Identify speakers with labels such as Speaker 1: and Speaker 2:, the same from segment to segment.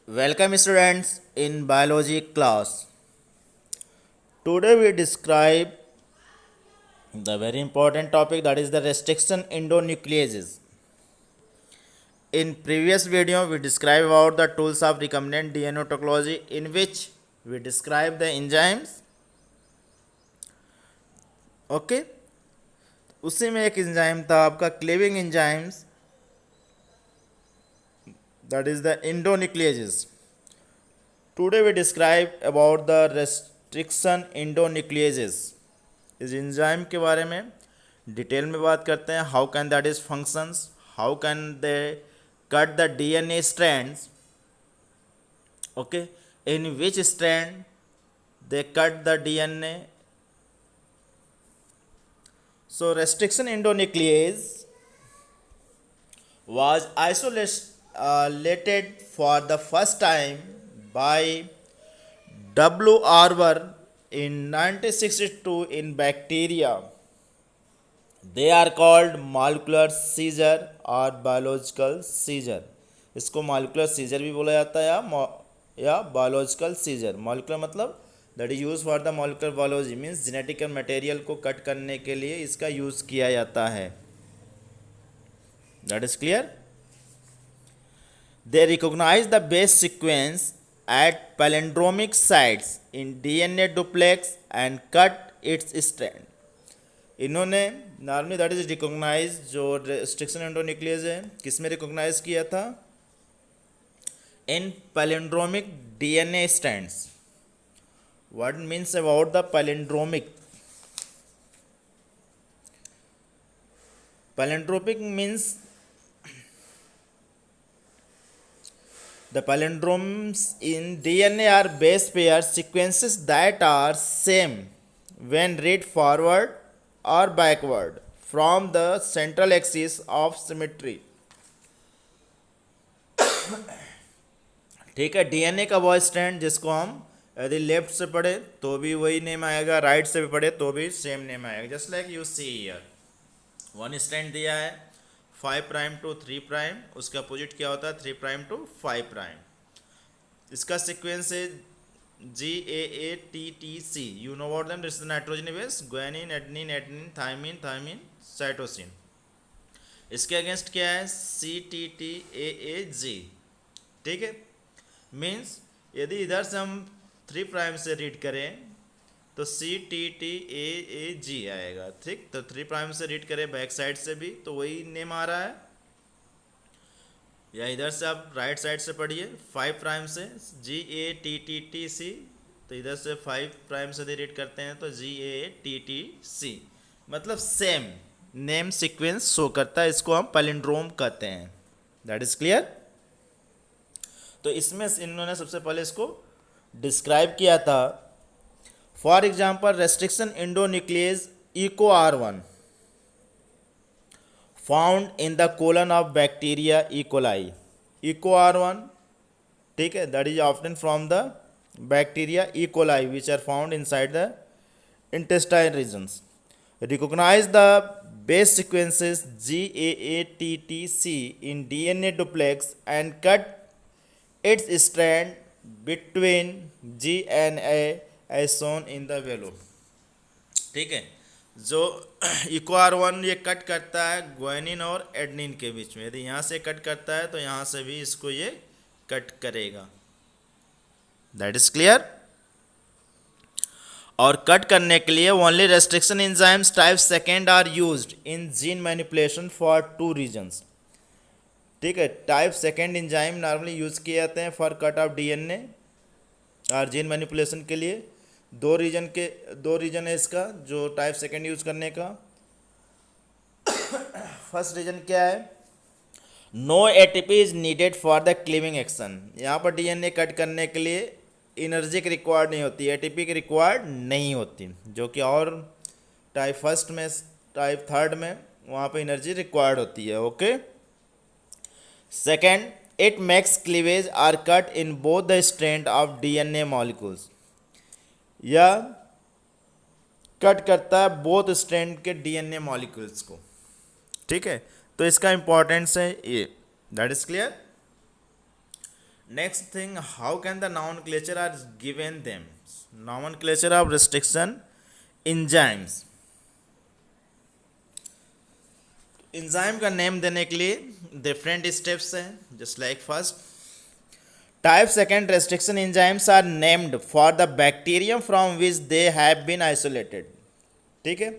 Speaker 1: Welcome students in biology class. Today we describe the very important topic, that is the restriction endonucleases. In previous video we described about the tools of recombinant DNA topology, in which we describe the enzymes. Okay, उसी में एक enzyme था आपका cleaving enzymes, that is the endonucleases. Today we describe about the restriction endonucleases. इस enzyme के बारे में detail में बात करते हैं. How can that is functions, how can they cut the DNA strands, okay, in which strand they cut the DNA. So restriction endonuclease was isolated for the first time by W. Arbour in 1962 in bacteria. They are called molecular seizure और biological seizure. इसको molecular seizure भी बोला जाता है या biological seizure. Molecular मतलब that is use for the molecular biology, means genetical material को cut करने के लिए इसका यूज किया जाता है. That is clear. They recognise the base sequence at palindromic sites in DNA duplex and cut its strand. इन्होंने नॉर्मली दैट इज रिकॉग्नाइज, जो रिस्ट्रिक्शन एंडोन्यूक्लियस है किस में रिकॉग्नाइज किया था, in palindromic DNA strands. What means about the palindromic? Palindromic means the palindromes in DNA are base pair sequences that are same when read forward or backward from the central axis of symmetry. ठीक है, DNA का वो strand जिसको हम यदि left से पढ़े तो भी वही नेम आएगा, राइट से भी पढ़े तो भी सेम नेम आएगा. Just like you see here, one strand दिया है 5 प्राइम टू 3 प्राइम, उसका अपोजिट क्या होता है 3 प्राइम टू 5 प्राइम. इसका सीक्वेंस है GAATTC. You know about them, this is nitrogen base, guanine, adenine, adenine, thymine, thymine, cytosine. इसके अगेंस्ट क्या है CTTAAG. ठीक है, मीन्स यदि इधर से हम 3 प्राइम से रीड करें तो CTTAAG आएगा. ठीक, तो 3 प्राइम से रीड करें बैक साइड से भी तो वही नेम आ रहा है, या इधर से आप राइट साइड से पढ़िए 5 प्राइम से GATTTC, तो इधर से 5 प्राइम से रीड करते हैं तो GATTC, मतलब सेम नेम सीक्वेंस शो करता है. इसको हम पैलिंड्रोम कहते हैं. That is clear. तो इसमें इन्होंने सबसे पहले इसको डिस्क्राइब किया था. For example restriction endonuclease EcoR1 found in the colon of bacteria E. coli. EcoR1, ठीक है, that is often from the bacteria E. coli which are found inside the intestine regions. Recognize the base sequences GAATTC in DNA duplex and cut its strand between G and A as shown in the below. ठीक है, जो EcoR1 ये cut करता है guanine और adenine के बीच में. यदि यहाँ से कट करता है तो यहाँ से भी इसको ये कट करेगा. That is clear. और कट करने के लिए only restriction enzymes type second are used in gene manipulation for 2 reasons. ठीक है, type second enzyme normally use किए जाते हैं फॉर कट ऑफ डीएनए और जीन मैनिपुलेशन के लिए. दो रीजन है इसका जो टाइप सेकेंड यूज़ करने का. फर्स्ट रीजन क्या है, no ATP is needed for the cleaving action. यहाँ पर डीएनए कट करने के लिए एनर्जी की रिक्वायर्ड नहीं होती, ATP की रिक्वायर्ड नहीं होती, जो कि और टाइप फर्स्ट में, टाइप थर्ड में वहाँ पर एनर्जी रिक्वायर्ड होती है. Okay. Second, it makes cleavage or cut in both the strand of DNA molecules. या कट करता है बोथ स्ट्रैंड के डीएनए मॉलिक्यूल्स को. ठीक है, तो इसका इंपॉर्टेंस है ये. That is clear. Next thing, how can the nomenclature are given them? Nomenclature of restriction enzymes. Enzyme का नेम देने के लिए डिफरेंट स्टेप्स हैं, just like first type second restriction enzymes are named for the bacterium from which they have been isolated. ठीक है,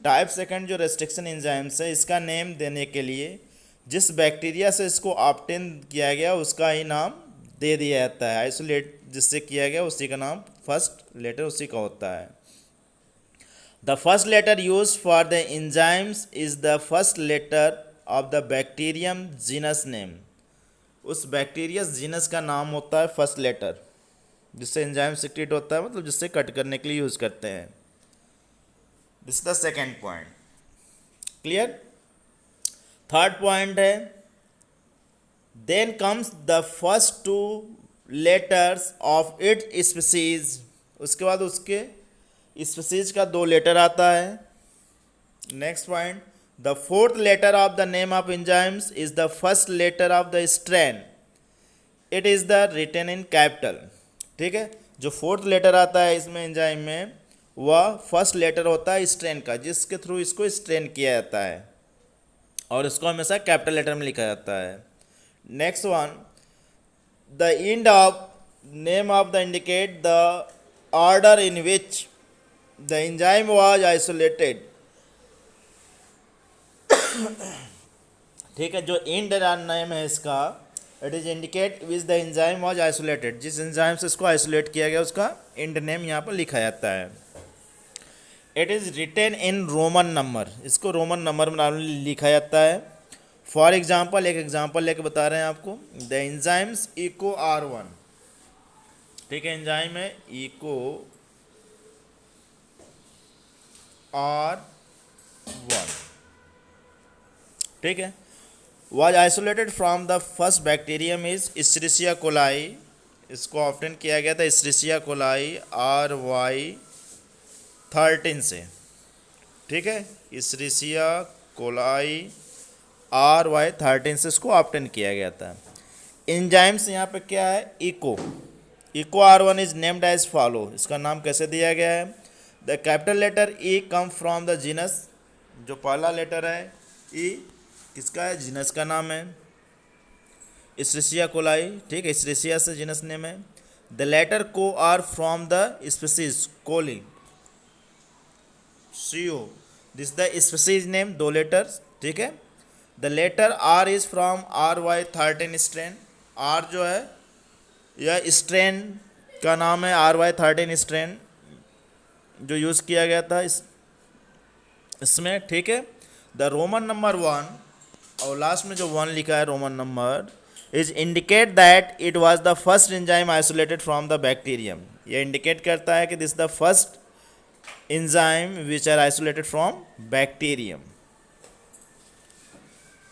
Speaker 1: type second जो restriction enzymes है इसका नेम देने के लिए जिस बैक्टीरिया से इसको ऑब्टेन किया गया उसका ही नाम दे दिया जाता है. आइसोलेट जिससे किया गया उसी का नाम, फर्स्ट लेटर उसी का होता है. The first letter used for the enzymes is the first letter of the bacterium genus name. उस बैक्टीरिया जीनस का नाम होता है फर्स्ट लेटर, जिससे एंजाइम सिक्रेट होता है, मतलब जिससे कट करने के लिए यूज़ करते हैं. This is the second point. Clear. Third point है then comes the first two letters of it species. उसके बाद उसके स्पीसीज का 2 लेटर आता है. Next point, the fourth letter of the name of enzymes is the first letter of the strain. It is the written in capital. ठीक है, जो fourth letter आता है इसमें एंजाइम में वह फर्स्ट लेटर होता है स्ट्रेन का, जिसके थ्रू इसको स्ट्रेन किया जाता है और इसको हमेशा कैपिटल लेटर में लिखा जाता है. Next one, the end of name of the indicate the order in which the enzyme was isolated. ठीक है, जो एंड नेम है इसका, it is indicate which the enzyme was isolated. जिस एंजाइम से इसको आइसोलेट किया गया उसका एंड नेम यहाँ पर लिखा जाता है. It is written in Roman number. इसको रोमन नंबर में लिखा जाता है. फॉर एग्जाम्पल, एक एग्जाम्पल लेके बता रहे हैं आपको. The enzymes Eco R1. ठीक है, एंजाइम है इको R1. ठीक है, was isolated from the first bacterium is Escherichia coli. इसको ऑप्टेन किया गया था Escherichia coli RY13 से. ठीक है, Escherichia coli RY13 से इसको ऑप्टेन किया गया था. एंजाइम्स यहाँ पे क्या है, Eco R1 is named as follow. इसका नाम कैसे दिया गया है. The capital letter E come from the genus. जो पहला लेटर है ई किसका है, जीनस का नाम है Escherichia coli. ठीक है, Escherichia से जीनस नेम है. The letter co are from the species coli CO. This the species name, 2 letters. ठीक है, the letter R is from RY13 strain. R जो है यह स्ट्रेन का नाम है, RY13 स्ट्रेन जो यूज़ किया गया था इसमें. ठीक है, द रोमन नंबर 1 और लास्ट में जो 1 लिखा है Roman number is indicate that it was the first enzyme isolated from the bacterium. ये इंडिकेट करता है कि this the first enzyme which are isolated from bacterium.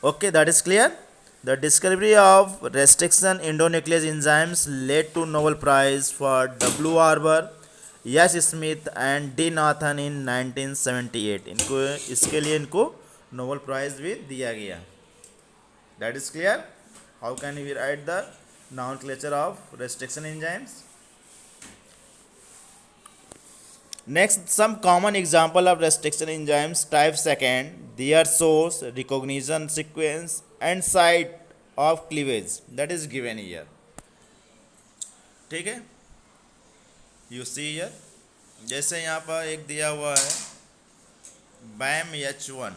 Speaker 1: Okay, that is clear. The discovery of restriction endonuclease enzymes led to Nobel prize for W. Arbor, यश Smith and D Nathan in 1978. इनको इसके लिए इनको Nobel prize भी दिया गया. That is clear. How can we write the nomenclature of restriction enzymes. Next, some common example of restriction enzymes. Type second, their source, recognition sequence and site of cleavage that is given here. ठीक है, you see here. जैसे यहाँ पर एक दिया हुआ है BAM-H1.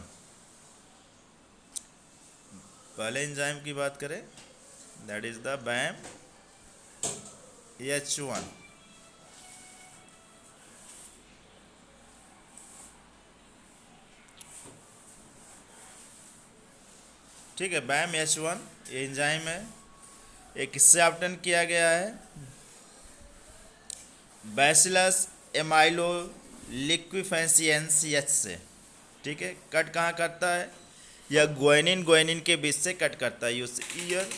Speaker 1: पहले एंजाइम की बात करें, दैट इज द BAM-H1. ठीक है, BAM-H1 ये एंजाइम है. ये किससे ऑब्टेन किया गया है, बैसिलस एमाइलो लिक्विफेंसियंस H से. ठीक है, कट कहाँ करता है, यह ग्वानिन के बीच से कट करता है. यूज ईयर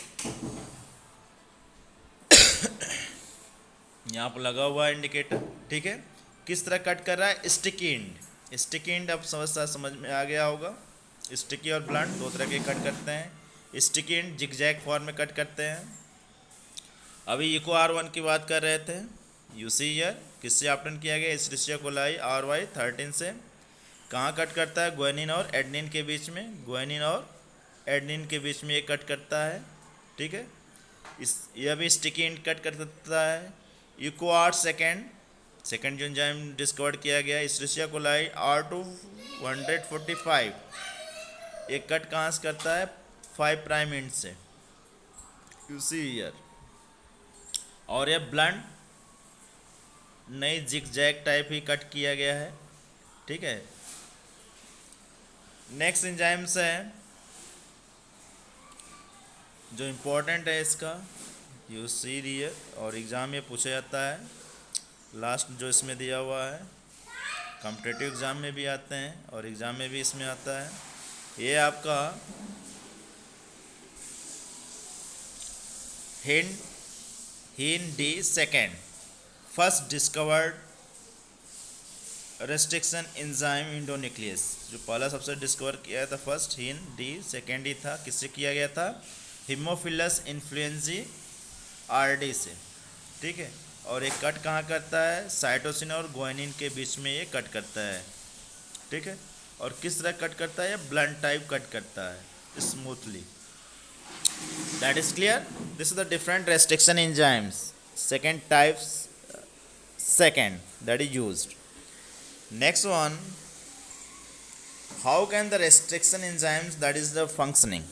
Speaker 1: यहाँ पर लगा हुआ है इंडिकेटर. ठीक है, किस तरह कट कर रहा है, स्टिकी एंड. अब समझ में आ गया होगा. स्टिकी और ब्लंट 2 तरह के कट करते हैं. स्टिकी एंड जिगजैग फॉर्म में कट करते हैं. अभी इको R1 की बात कर रहे थे। यू सी ईयर किससे ऑप्टेन किया गया? एस्चेरिचिया कोलाई RY13 से। कहाँ कट करता है? ग्वानिन और एडेनिन के बीच में। ग्वानिन और एडेनिन के बीच में ये कट करता है, ठीक है। इस यह भी स्टिकी एंड कट कर सकता है। इको R सेकेंड जो एंजाइम डिस्कवर किया गया एस्चेरिचिया कोलाई R245, ये कट कहाँ से करता है? 5 प्राइम एंड से। You see here. और यह ब्लंट नई जिगजैग टाइप ही कट किया गया है, ठीक है। नेक्स्ट एंजाइम्स है जो इम्पोर्टेंट है इसका, यू सी ईयर, और एग्ज़ाम में पूछा जाता है। लास्ट जो इसमें दिया हुआ है, कॉम्पिटिटिव एग्ज़ाम में भी आते हैं और एग्ज़ाम में भी इसमें आता है। ये आपका हिन D second first discovered restriction enzyme endonuclease, जो पहला सबसे डिस्कवर किया था फर्स्ट, हिन डी सेकेंड ही था। किससे किया गया था? हीमोफिलस इन्फ्लुएंजी आरडी से, ठीक है। और ये कट कहाँ करता है? साइटोसिन और ग्वानिन के बीच में ये कट करता है, ठीक है। और किस तरह कट करता है? ब्लंट टाइप कट करता है smoothly. That is clear. This is the different restriction enzymes second types second that is used. Next one, how can the restriction enzymes, that is the functioning?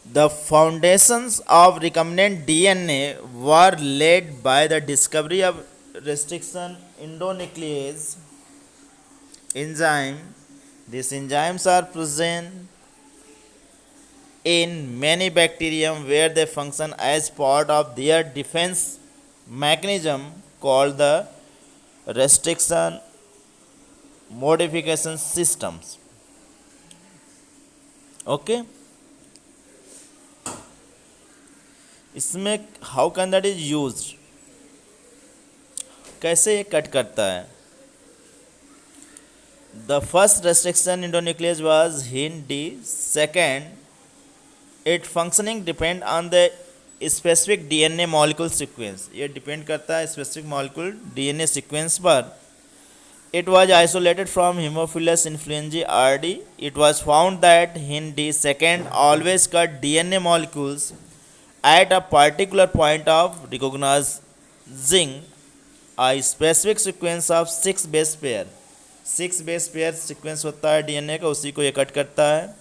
Speaker 1: The foundations of recombinant DNA were laid by the discovery of restriction endonuclease enzyme. These enzymes are present in many bacterium where they function as part of their defense mechanism called the restriction modification systems. Okay, इसमें how can that is used, कैसे ये cut करता है? The first restriction endonuclease was HIN D. Second, its functioning depend on the specific DNA molecule sequence. ये depend करता है specific molecule DNA sequence पर। It was isolated from Haemophilus influenzae RD. It was found that HIN D second always cut DNA molecules at a particular point of recognizing a specific sequence of 6 base pair. 6 base pair sequence होता है DNA का, उसी को ये cut करता है।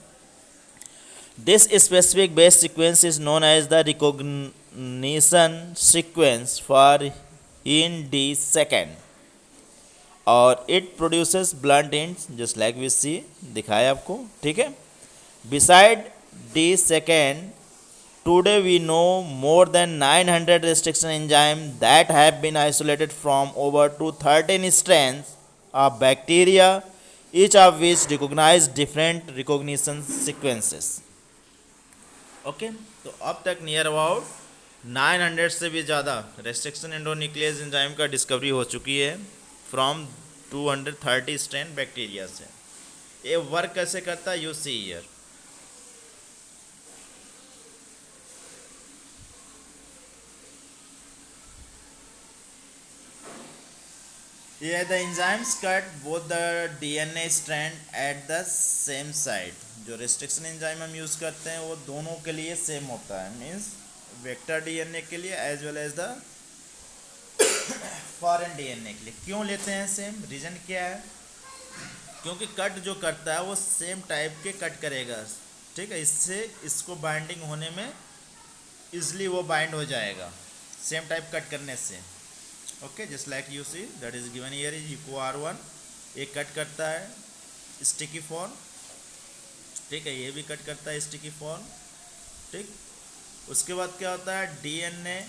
Speaker 1: This specific base sequence is known as the recognition sequence for HIN D second, और it produces blunt ends just like we see, दिखाया आपको, ठीक है। Beside D second, today we know more than 900 restriction enzymes that have been isolated from over 213 strains of bacteria, each of which recognize different recognition sequences. Okay, तो अब तक near about 900 से भी ज़्यादा रेस्ट्रिक्शन एंडोन्यूक्लियस एंजाइम का discovery हो चुकी है फ्रॉम 230 स्ट्रेन बैक्टीरिया से। ये वर्क कैसे करता है? You see here. Yeah, the enzymes cut both the DNA strand at the same site. जो restriction enzyme हम यूज़ करते हैं वो दोनों के लिए सेम होता है, मीन्स वेक्टर DNA के लिए as well as the foreign DNA के लिए। क्यों लेते हैं सेम? रीज़न क्या है? क्योंकि कट जो करता है वो सेम टाइप के कट करेगा, ठीक है। इससे इसको बाइंडिंग होने में इजली वो बाइंड हो जाएगा सेम टाइप कट करने से। Okay, just like you see that is given here is Eco R1, एक कट करता है स्टिकी फॉर्म, ठीक है। ये भी कट करता है स्टिकी फॉर्म, ठीक। उसके बाद क्या होता है? DNA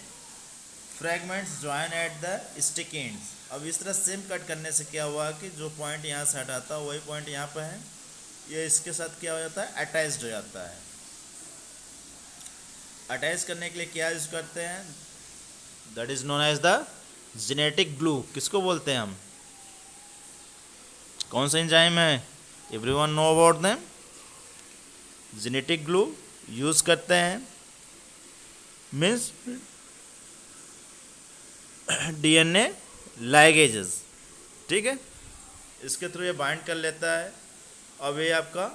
Speaker 1: fragments join at the stick ends. अब इस तरह सेम कट करने से क्या हुआ कि जो पॉइंट यहाँ से हटाता है वही पॉइंट यहाँ पे है, ये इसके साथ क्या हो जाता है? अटैच्ड हो जाता है। अटैच करने के लिए क्या यूज करते हैं? That is known as the genetic glue. किसको बोलते हैं हम? कौन सा एंजाइम है? Everyone know about them. Genetic glue use करते हैं मीन्स डीएनए लाइगेजेस, ठीक है, इसके थ्रू ये बाइंड कर लेता है। अब ये आपका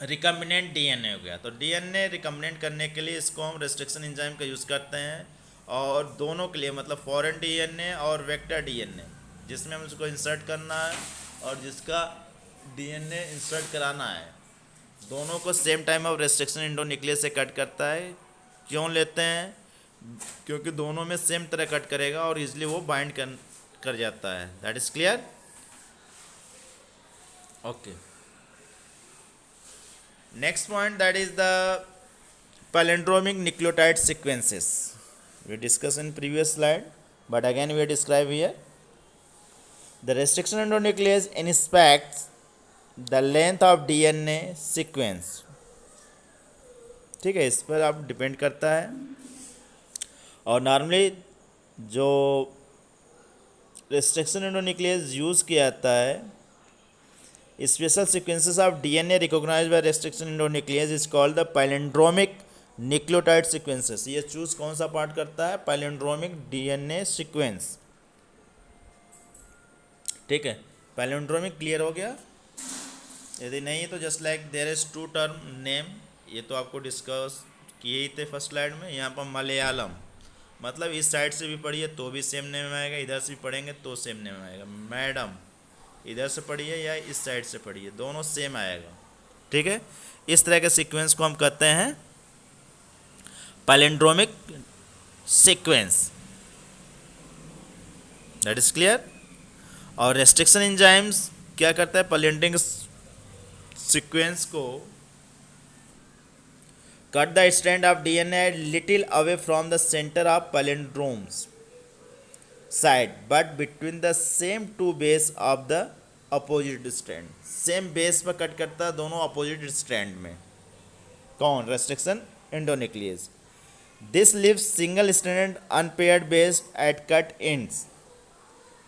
Speaker 1: रिकम्बिनेंट डीएनए हो गया। तो डीएनए रिकम्बिनेंट करने के लिए इसको हम रेस्ट्रिक्शन एंजाइम का यूज़ करते हैं, और दोनों के लिए मतलब फॉरेन डीएनए और वेक्टर डीएनए, जिसमें हम उसको इंसर्ट करना है और जिसका डीएनए इंसर्ट कराना है, दोनों को same time of restriction endonuclease से कट करता है। क्यों लेते हैं? क्योंकि दोनों में सेम तरह कट करेगा और इजली वो बाइंड कर जाता है। That is clear? Okay, next point, that is the palindromic nucleotide sequences. We discussed in previous slide, but again we describe here. The restriction endonuclease inspects the length of DNA sequence. ठीक है, इस पर आप depend करता है। और normally जो restriction endonuclease use किया जाता है, special sequences of DNA recognized by restriction endonuclease is called the palindromic nucleotide sequences. ये चूज कौन सा पार्ट करता है? पैलिंड्रोमिक डीएनए सीक्वेंस, ठीक है। पैलिंड्रोमिक क्लियर हो गया? यदि नहीं तो just like there is two term name, ये तो आपको डिस्कस किए ही थे फर्स्ट स्लाइड में। यहाँ पर मलयालम मतलब इस साइड से भी पढ़िए तो भी सेम नेम आएगा, इधर से भी पढ़ेंगे तो सेम नेम आएगा। मैडम इधर से पढ़िए या इस साइड से पढ़िए, दोनों सेम आएगा, ठीक है। इस तरह के सीक्वेंस को हम कहते हैं palindromic sequence. That is clear? और रेस्ट्रिक्शन एंजाइम्स क्या करता है? पैलिंड्रोमिक सीक्वेंस को cut the strand of DNA little away from the centre of palindromes side but between the same two base of the opposite strand. Same base पर cut करता है दोनों opposite strand में। कौन? Restriction endonuclease. This leaves single stranded unpaired base at cut ends.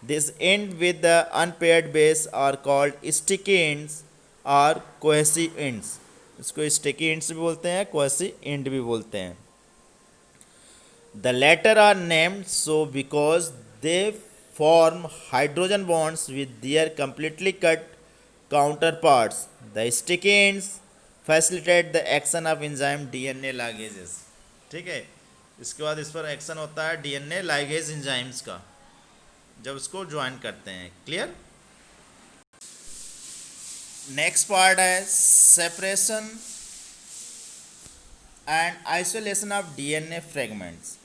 Speaker 1: This end with the unpaired base are called sticky ends और cohesive ends. इसको sticky ends भी बोलते हैं, कोहेसिव एंड भी बोलते हैं। The latter are named so because they form hydrogen bonds with their completely cut counterparts. The sticky ends facilitate the action of enzyme DNA ligases. ठीक है, इसके बाद इस पर एक्शन होता है DNA ligase enzymes का जब उसको ज्वाइन करते हैं। क्लियर? नेक्स्ट पार्ट है separation and isolation of DNA fragments.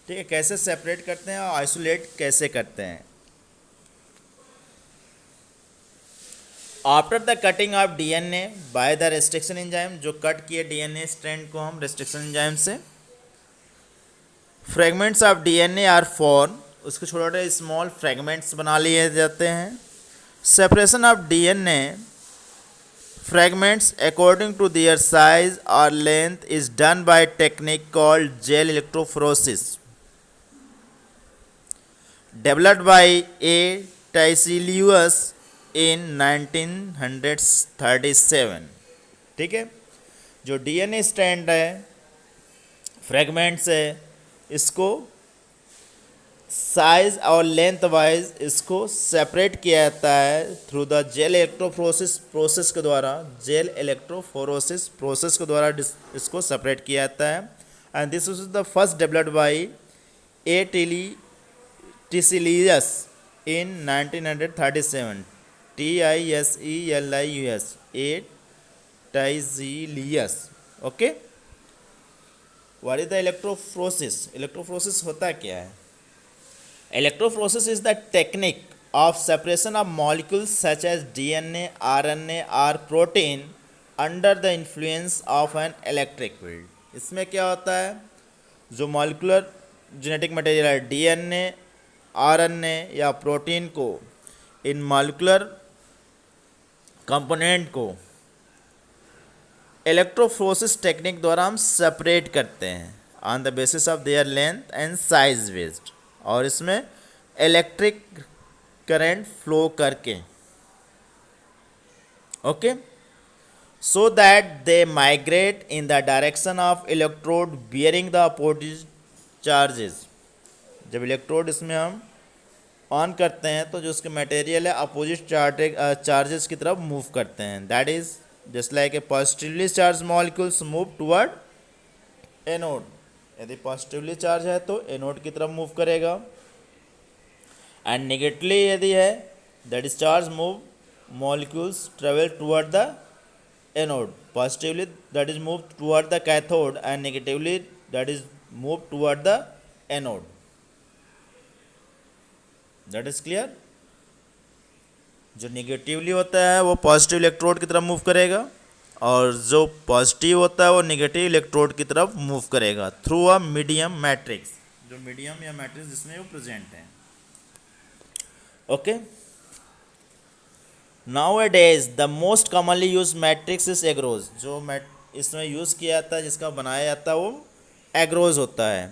Speaker 1: ठीक है, कैसे सेपरेट करते हैं और आइसोलेट कैसे करते हैं। After the cutting of DNA by the restriction enzyme, जो कट किए डीएनए स्ट्रैंड को हम रेस्ट्रिक्शन एंजाइम से, fragments of DNA are form, उसके छोटे छोटे स्मॉल फ्रेगमेंट्स बना लिए जाते हैं। Separation of DNA fragments according to their size or length is done by a technique called gel electrophoresis, developed by A. Tiselius in 1937। ठीक है, जो डीएनए स्ट्रैंड है, फ्रेगमेंट्स है, इसको साइज और लेंथ वाइज इसको सेपरेट किया जाता है through the gel electrophoresis process के द्वारा। जेल इलेक्ट्रोफोरेसिस प्रोसेस के द्वारा इसको सेपरेट किया जाता है। And this is the first developed by A Tiselius in 1937। TISELIUS, A Tiselius. Okay, what is the electrophoresis? Electrophoresis होता क्या है? Electrophoresis is the technique of separation of molecules such as DNA, RNA or protein under the influence of an electric field। इसमें क्या होता है? जो molecular genetic material है, DNA, RNA या प्रोटीन को, इन मॉलिकुलर कंपोनेंट को इलेक्ट्रोफोरेसिस टेक्निक द्वारा हम सेपरेट करते हैं on the basis of their length and size based, और इसमें इलेक्ट्रिक करंट फ्लो करके। Okay, so that they migrate in the direction of electrode bearing the opposite charges. जब electrode इसमें हम ऑन करते हैं तो जो उसके मटेरियल है अपोजिट चार्जेस की तरफ मूव करते हैं. That is just like a positively charge molecules move toward anode. यदि पॉजिटिवली चार्ज है तो एनोड की तरफ मूव करेगा, एंड नेगेटिवली यदि है that is charge move molecules travel toward the anode. Positively that is move toward the cathode and negatively that is move toward the anode. That is clear. जो negatively होता है वो positive electrode की तरफ move करेगा, और जो positive होता है वो निगेटिव इलेक्ट्रोड की तरफ मूव करेगा थ्रू अ मीडियम मैट्रिक्स. जो मीडियम या मैट्रिक्स जिसमें वो प्रेजेंट है. Okay. Nowadays the most commonly used matrix is agarose. जो इसमें यूज़ किया जाता है, जिसका बनाया जाता है वो एग्रोज होता है,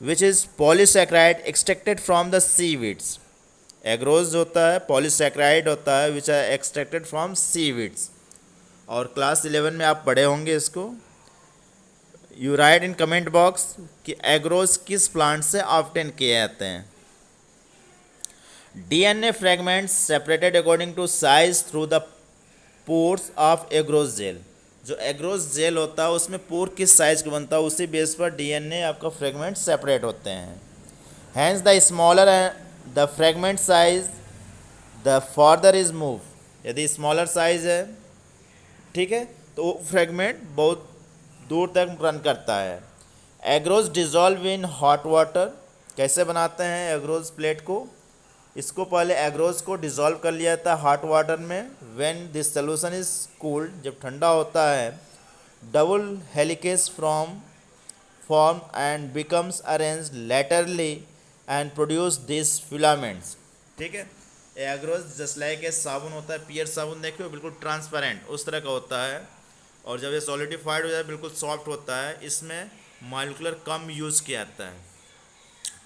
Speaker 1: which is polysaccharide extracted from the seaweeds. Agarose होता है पॉलीसैकेराइड होता है which are extracted from seaweeds. और क्लास 11 में आप पढ़े होंगे इसको. You write in comment box कि एग्रोज किस प्लांट से ऑब्टेन किए जाते हैं. DNA fragments separated according to size through the pores of agarose gel. जो एग्रोज जेल होता है उसमें पोर किस साइज का बनता है उसी बेस पर DNA आपका फ्रेगमेंट सेपरेट होते हैं. Hence the smaller the fragment size the further is move. यदि स्मॉलर साइज है, ठीक है, तो वो फ्रेगमेंट बहुत दूर तक रन करता है. एग्रोज डिजॉल्व इन हॉट वाटर. कैसे बनाते हैं एग्रोज प्लेट को? इसको पहले एग्रोज को डिज़ोल्व कर लिया जाता है हॉट वाटर में. When this solution is cooled, जब ठंडा होता है, double helices form and becomes arrange laterally and produce this filaments. ठीक है. एग्रोज जस्ट लाइक ए साबुन होता है, पियर साबुन देखे हो, बिल्कुल ट्रांसपेरेंट उस तरह का होता है. और जब ये सॉलिडिफाइड हो जाए बिल्कुल सॉफ्ट होता है. इसमें मॉलिक्यूलर कम यूज़ किया जाता है.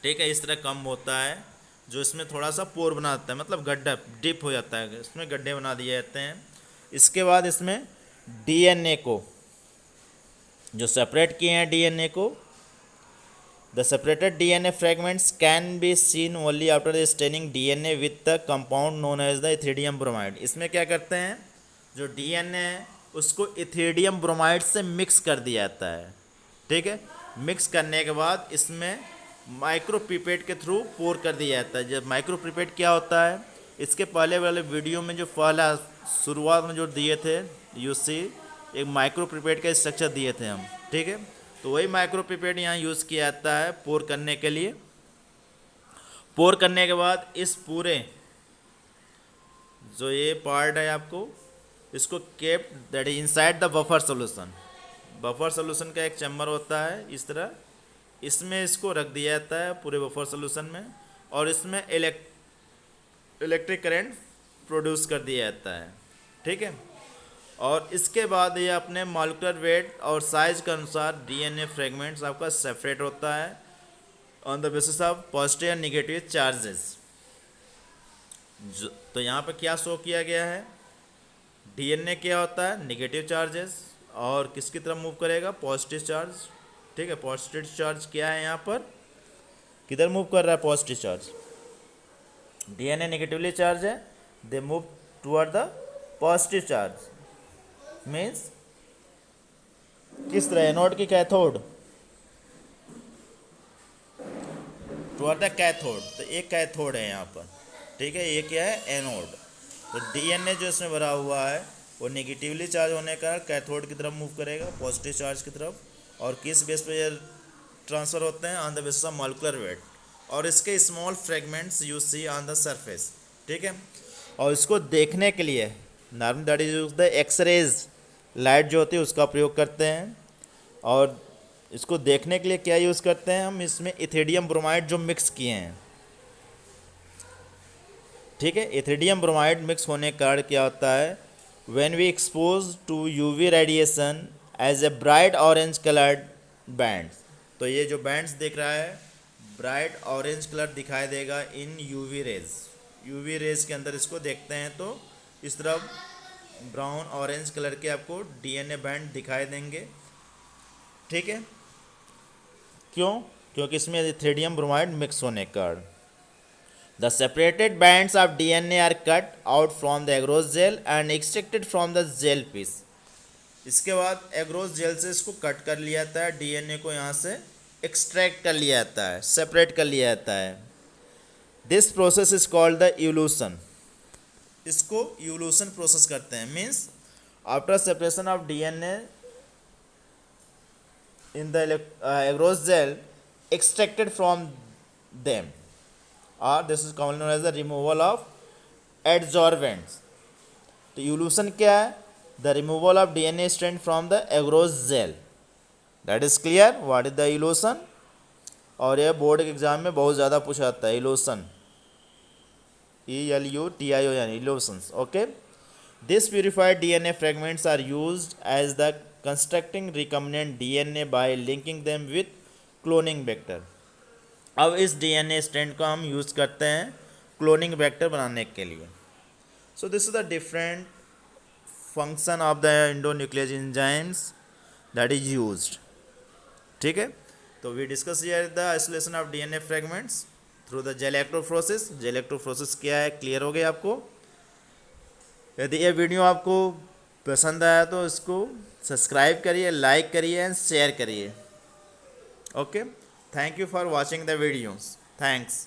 Speaker 1: ठीक है. इस तरह कम होता है जो इसमें थोड़ा सा पोर बनाता है, मतलब गड्ढा डिप हो जाता है, इसमें गड्ढे बना दिए जाते हैं. इसके बाद इसमें DNA को जो सेपरेट किए हैं, DNA को, the separated DNA fragments can be seen only after the staining DNA with the compound known as the ethidium bromide. इसमें क्या करते हैं, जो DNA है उसको इथिडियम ब्रोमाइड से मिक्स कर दिया जाता है. ठीक है. मिक्स करने के बाद इसमें माइक्रो पिपेट के थ्रू पोर कर दिया जाता है. जब माइक्रो पिपेट क्या होता है, इसके पहले वाले वीडियो में जो पहला शुरुआत में जो दिए थे यूसी, एक माइक्रो पिपेट का स्ट्रक्चर दिए थे हम. ठीक है. तो वही माइक्रो पिपेट यहाँ यूज़ किया जाता है पोर करने के लिए. पोर करने के बाद इस पूरे जो ये पार्ट है आपको, इसको kept that is inside the buffer solution. Buffer solution का एक चैम्बर होता है इस तरह, इसमें इसको रख दिया जाता है पूरे बफर सोल्यूशन में, और इसमें इलेक्ट्रिक करंट प्रोड्यूस कर दिया जाता है. ठीक है. और इसके बाद ये अपने मॉलिक्यूलर वेट और साइज के अनुसार DNA फ्रेगमेंट्स आपका सेपरेट होता है on the basis of positive and negative charges. तो यहाँ पर क्या शो किया गया है, DNA क्या होता है, निगेटिव चार्जेस, और किसकी तरफ मूव करेगा, पॉजिटिव चार्ज. ठीक है. पॉजिटिव चार्ज क्या है यहाँ पर, किधर मूव कर रहा है positive charge. DNA negatively charge है, they move toward the positive charge. Means किस तरह, एनोड की कैथोड टुवर्ड द कैथोड. तो एक कैथोड है यहाँ पर. ठीक है. ये क्या है, एनोड. तो DNA जो इसमें भरा हुआ है वो नेगेटिवली चार्ज होने का कैथोड की तरफ मूव करेगा, पॉजिटिव चार्ज की तरफ. और किस बेस पे ये ट्रांसफ़र होते हैं, on the basis of molecular weight. और इसके small fragments you see on the surface. ठीक है. और इसको देखने के लिए normal that is use the x-rays light जो होती है उसका प्रयोग करते हैं. और इसको देखने के लिए क्या यूज़ करते हैं हम, इसमें इथिडियम ब्रोमाइड जो मिक्स किए हैं. ठीक है. इथिडियम ब्रोमाइड मिक्स होने के कारण क्या होता है, when we expose to UV radiation as a bright orange coloured bands. तो ये जो बैंड्स दिख रहा है ब्राइट ऑरेंज कलर दिखाई देगा इन UV रेज. UV रेज के अंदर इसको देखते हैं तो इस तरफ ब्राउन ऑरेंज कलर के आपको डीएनए बैंड दिखाई देंगे, ठीक है। क्यों? क्योंकि इसमें इथियोनियम ब्रोमाइड मिक्स होने के कारण। The separated bands of DNA are cut out from the agarose gel and extracted from the gel piece. इसके बाद एग्रोस जेल से इसको कट कर लिया जाता है, डीएनए को यहाँ से एक्सट्रैक्ट कर लिया जाता है, सेपरेट कर लिया जाता है। This process is called the evolution. इसको इवोल्यूशन प्रोसेस करते हैं। Means after separation of DNA in the agarose gel extracted from them, or this is commonly known as the removal of adsorbents. तो evolution क्या है? The removal of DNA strand from the agarose gel. That is clear what is the evolution? और यह board के exam में बहुत ज़्यादा पूछा जाता है evolution, ELUTIO यानी evolutions, okay. This purified DNA fragments are used as the constructing recombinant DNA by linking them with cloning vector. अब इस DNA स्ट्रैंड को हम यूज़ करते हैं क्लोनिंग वेक्टर बनाने के लिए। So this is the different function of the endonuclease enzymes that is used, ठीक है। तो we discuss here the isolation of DNA fragments through the gel electrophoresis. Gel electrophoresis क्या है, क्लियर हो गया आपको। यदि ये वीडियो आपको पसंद आया तो इसको सब्सक्राइब करिए, लाइक करिए एंड शेयर करिए। Okay, thank you for watching the videos. Thanks.